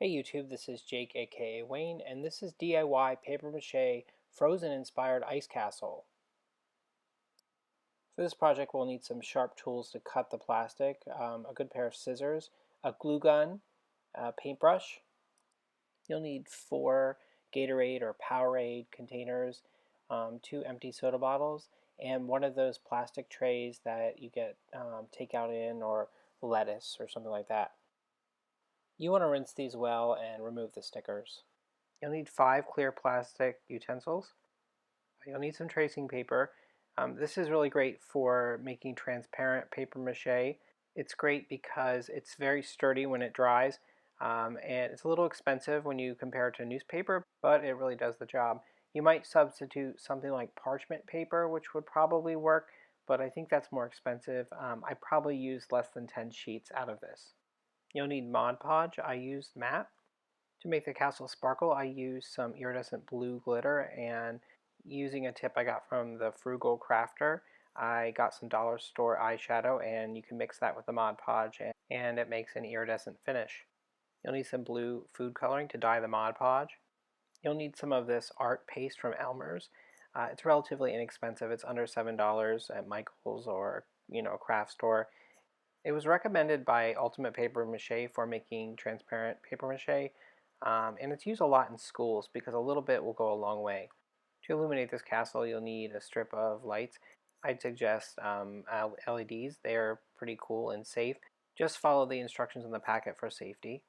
Hey YouTube, this is Jake aka Wayne, and this is DIY Paper Mache Frozen Inspired Ice Castle. For this project we'll need some sharp tools to cut the plastic, a good pair of scissors, a glue gun, a paintbrush. You'll need 4 Gatorade or Powerade containers, 2 empty soda bottles, and one of those plastic trays that you get takeout in, or lettuce or something like that. You want to rinse these well and remove the stickers. You'll need 5 clear plastic utensils. You'll need some tracing paper. This is really great for making transparent paper mache. It's great because it's very sturdy when it dries, and it's a little expensive when you compare it to newspaper, but it really does the job. You might substitute something like parchment paper, which would probably work, but I think that's more expensive. I probably used less than 10 sheets out of this. You'll need Mod Podge. I used matte. To make the castle sparkle, I used some iridescent blue glitter, and using a tip I got from the Frugal Crafter, I got some dollar store eyeshadow, and you can mix that with the Mod Podge and it makes an iridescent finish. You'll need some blue food coloring to dye the Mod Podge. You'll need some of this art paste from Elmer's. It's relatively inexpensive. It's under $7 at Michael's or a craft store. It was recommended by Ultimate Paper Mache for making transparent paper mache, and it's used a lot in schools because a little bit will go a long way. To illuminate this castle, you'll need a strip of lights. I'd suggest LEDs. They're pretty cool and safe. Just follow the instructions in the packet for safety.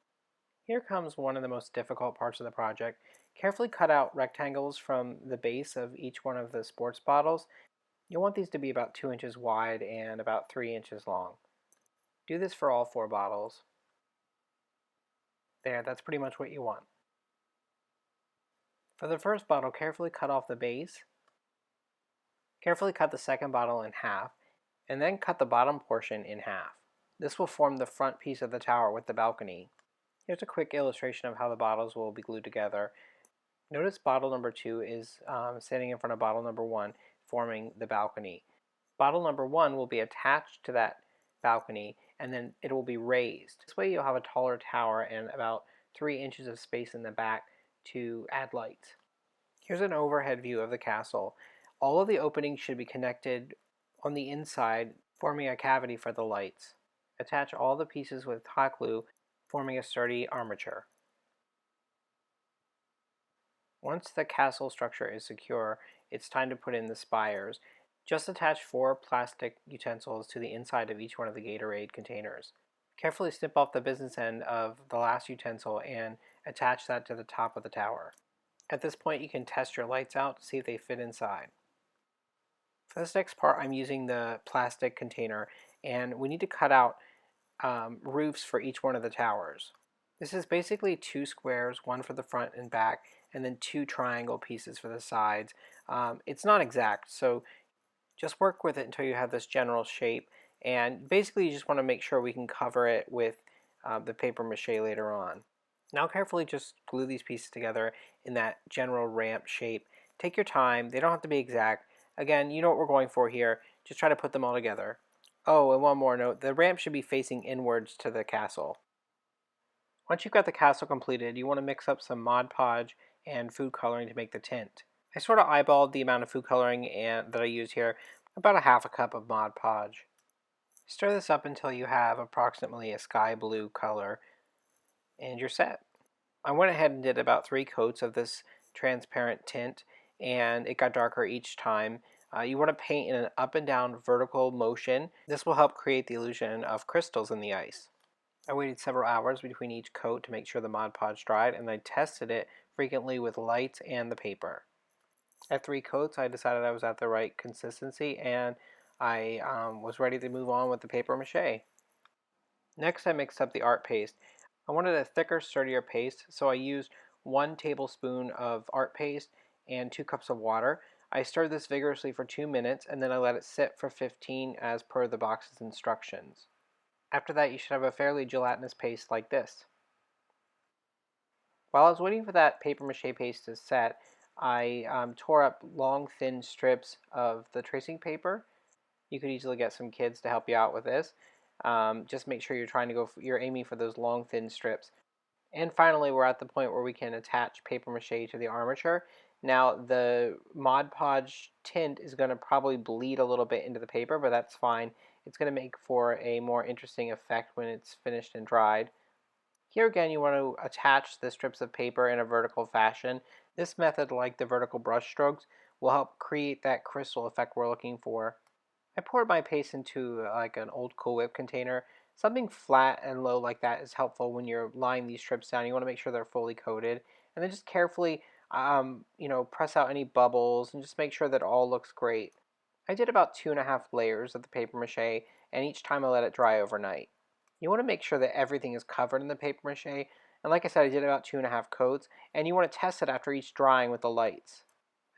Here comes one of the most difficult parts of the project. Carefully cut out rectangles from the base of each one of the sports bottles. You'll want these to be about 2 inches wide and about 3 inches long. Do this for all 4 bottles. There, that's pretty much what you want. For the first bottle, carefully cut off the base. Carefully cut the second bottle in half, and then cut the bottom portion in half. This will form the front piece of the tower with the balcony. Here's a quick illustration of how the bottles will be glued together. Notice bottle number 2 is sitting in front of bottle number 1, forming the balcony. Bottle number 1 will be attached to that balcony, and then it will be raised. This way you'll have a taller tower and about 3 inches of space in the back to add lights. Here's an overhead view of the castle. All of the openings should be connected on the inside, forming a cavity for the lights. Attach all the pieces with hot glue, forming a sturdy armature. Once the castle structure is secure, it's time to put in the spires. Just attach 4 plastic utensils to the inside of each one of the Gatorade containers. Carefully snip off the business end of the last utensil and attach that to the top of the tower. At this point you can test your lights out to see if they fit inside. For this next part I'm using the plastic container, and we need to cut out roofs for each one of the towers. This is basically 2 squares, one for the front and back, and then 2 triangle pieces for the sides. It's not exact, so just work with it until you have this general shape, and basically you just want to make sure we can cover it with the paper mache later on. Now carefully just glue these pieces together in that general ramp shape. Take your time, they don't have to be exact. Again, you know what we're going for here, just try to put them all together. Oh, and one more note, the ramp should be facing inwards to the castle. Once you've got the castle completed, you want to mix up some Mod Podge and food coloring to make the tint. I sort of eyeballed the amount of food coloring that I used here, about a half a cup of Mod Podge. Stir this up until you have approximately a sky blue color, and you're set. I went ahead and did about 3 coats of this transparent tint, and it got darker each time. You want to paint in an up and down vertical motion. This will help create the illusion of crystals in the ice. I waited several hours between each coat to make sure the Mod Podge dried, and I tested it frequently with lights and the paper. At 3 coats, I decided I was at the right consistency, and I was ready to move on with the paper mache. Next, I mixed up the art paste. I wanted a thicker, sturdier paste, so I used 1 tablespoon of art paste and 2 cups of water. I stirred this vigorously for 2 minutes, and then I let it sit for 15 as per the box's instructions. After that, you should have a fairly gelatinous paste like this. While I was waiting for that paper mache paste to set, I tore up long, thin strips of the tracing paper. You could easily get some kids to help you out with this. Just make sure you're aiming for those long, thin strips. And finally, we're at the point where we can attach paper mache to the armature. Now, the Mod Podge tint is going to probably bleed a little bit into the paper, but that's fine. It's going to make for a more interesting effect when it's finished and dried. Here again, you want to attach the strips of paper in a vertical fashion. This method, like the vertical brush strokes, will help create that crystal effect we're looking for. I poured my paste into like an old Cool Whip container. Something flat and low like that is helpful when you're laying these strips down. You want to make sure they're fully coated, and then just carefully, press out any bubbles and just make sure that it all looks great. I did about 2.5 layers of the paper mache, and each time I let it dry overnight. You want to make sure that everything is covered in the paper mache, and like I said, I did about 2.5 coats, and you want to test it after each drying with the lights.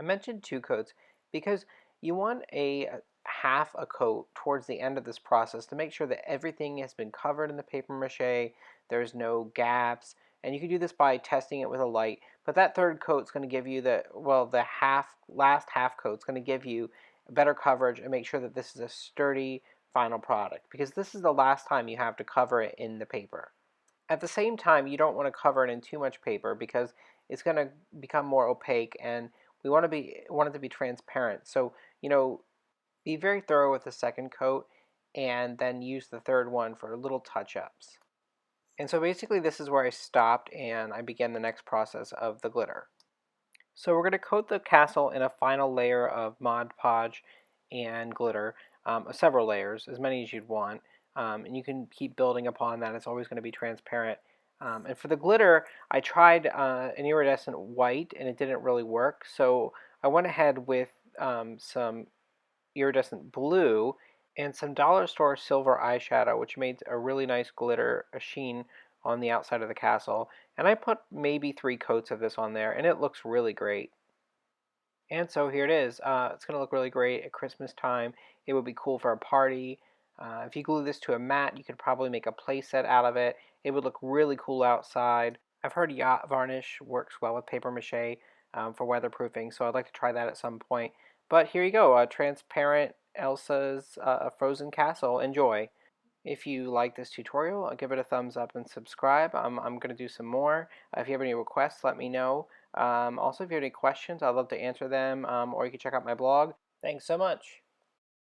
I mentioned 2 coats because you want a half a coat towards the end of this process to make sure that everything has been covered in the paper mache, there's no gaps, and you can do this by testing it with a light. But that third coat is going to give you the last half coat is going to give you better coverage and make sure that this is a sturdy final product, because this is the last time you have to cover it in the paper. At the same time, you don't want to cover it in too much paper because it's going to become more opaque, and we want it to be transparent. So, be very thorough with the second coat and then use the third one for little touch-ups. And so basically this is where I stopped and I began the next process of the glitter. So we're going to coat the castle in a final layer of Mod Podge and glitter, several layers, as many as you'd want. And you can keep building upon that. It's always going to be transparent. And for the glitter, I tried an iridescent white and it didn't really work. So I went ahead with some iridescent blue and some dollar store silver eyeshadow, which made a really nice glitter, a sheen on the outside of the castle. And I put maybe 3 coats of this on there, and it looks really great. And so here it is. It's going to look really great at Christmas time. It would be cool for a party. If you glue this to a mat, you could probably make a play set out of it. It would look really cool outside. I've heard yacht varnish works well with paper mache for weatherproofing, so I'd like to try that at some point. But here you go, a transparent Elsa's frozen castle. Enjoy. If you like this tutorial, give it a thumbs up and subscribe. I'm going to do some more. If you have any requests, let me know. Also, if you have any questions, I'd love to answer them, or you can check out my blog. Thanks so much.